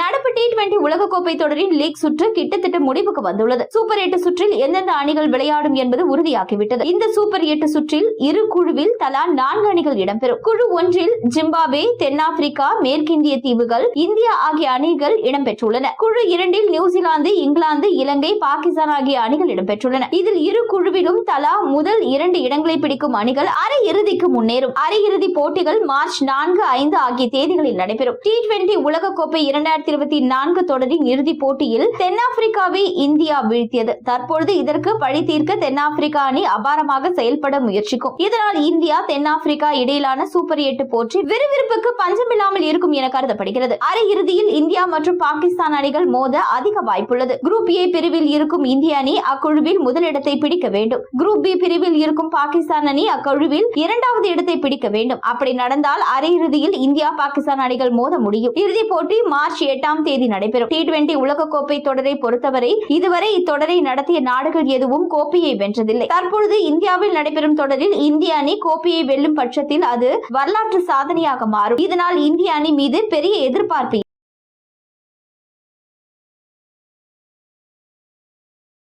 நடப்பு T20 உலகக்கோப்பை தொடரின் லீக் சுற்று கிட்டத்தட்ட முடிவுக்கு வந்துள்ளது. சூப்பர் 8 சுற்றில் எந்தெந்த அணிகள் விளையாடும் என்பது உறுதியாகிவிட்டது. இந்த சூப்பர் 8 சுற்றில் இரு குழுவில் தலா 4 அணிகள் இடம்பெறும். குழு ஒன்றில் ஜிம்பாப்வே, தென்னாப்பிரிக்கா, மேற்கிந்திய தீவுகள், இந்தியா ஆகிய அணிகள் இடம்பெற்றுள்ளன. குழு இரண்டில் நியூசிலாந்து, இங்கிலாந்து, இலங்கை, பாகிஸ்தான் ஆகிய அணிகள் இடம்பெற்றுள்ளன. இதில் இரு குழுவிலும் தலா முதல் 2 இடங்களை பிடிக்கும் அணிகள் அரையிறுதிக்கு முன்னேறும். அரையிறுதி போட்டிகள் மார்ச் 4, 5 ஆகிய தேதிகளில் நடைபெறும். T20 உலகக்கோப்பை 2024 தொடரின் இறுதிப் போட்டியில் தென்னாப்பிரிக்காவை இந்தியா வீழ்த்தியது. தற்பொழுது இதற்கு பழி தீர்க்க தென்னாப்பிரிக்கா அணி அபாரமாக செயல்பட முயற்சிக்கும். இதனால் இந்தியா தென்னாப்பிரிக்கா இடையிலான சூப்பர் 8 போட்டி விறுவிறுப்புக்கு பஞ்சமில்லாமல் இருக்கும் என கருதப்படுகிறது. அரையிறுதியில் இந்தியா மற்றும் பாகிஸ்தான் அணிகள் மோத அதிக வாய்ப்புள்ளது. குரூப் A பிரிவில் இருக்கும் இந்திய அணி அக்குழுவில் முதலிடத்தை பிடிக்க வேண்டும். குரூப் B பிரிவில் இருக்கும் பாகிஸ்தான் அணி அக்குழுவில் 2வது இடத்தை பிடிக்க வேண்டும். அப்படி நடந்தால் அரையிறுதியில் இந்தியா பாகிஸ்தான் அணிகள் மோத முடியும். இறுதிப் போட்டி மார்ச் 8ஆம் தேதி நடைபெறும். T20 உலகக்கோப்பை தொடரை பொறுத்தவரை இதுவரை இத்தொடரை நடத்திய நாடுகள் எதுவும் கோப்பையை வென்றதில்லை. தற்பொழுது இந்தியாவில் நடைபெறும் தொடரில் இந்திய அணி கோப்பையை வெல்லும் பட்சத்தில் அது வரலாற்று சாதனையாக மாறும். இதனால் இந்திய அணி மீது பெரிய எதிர்பார்ப்பு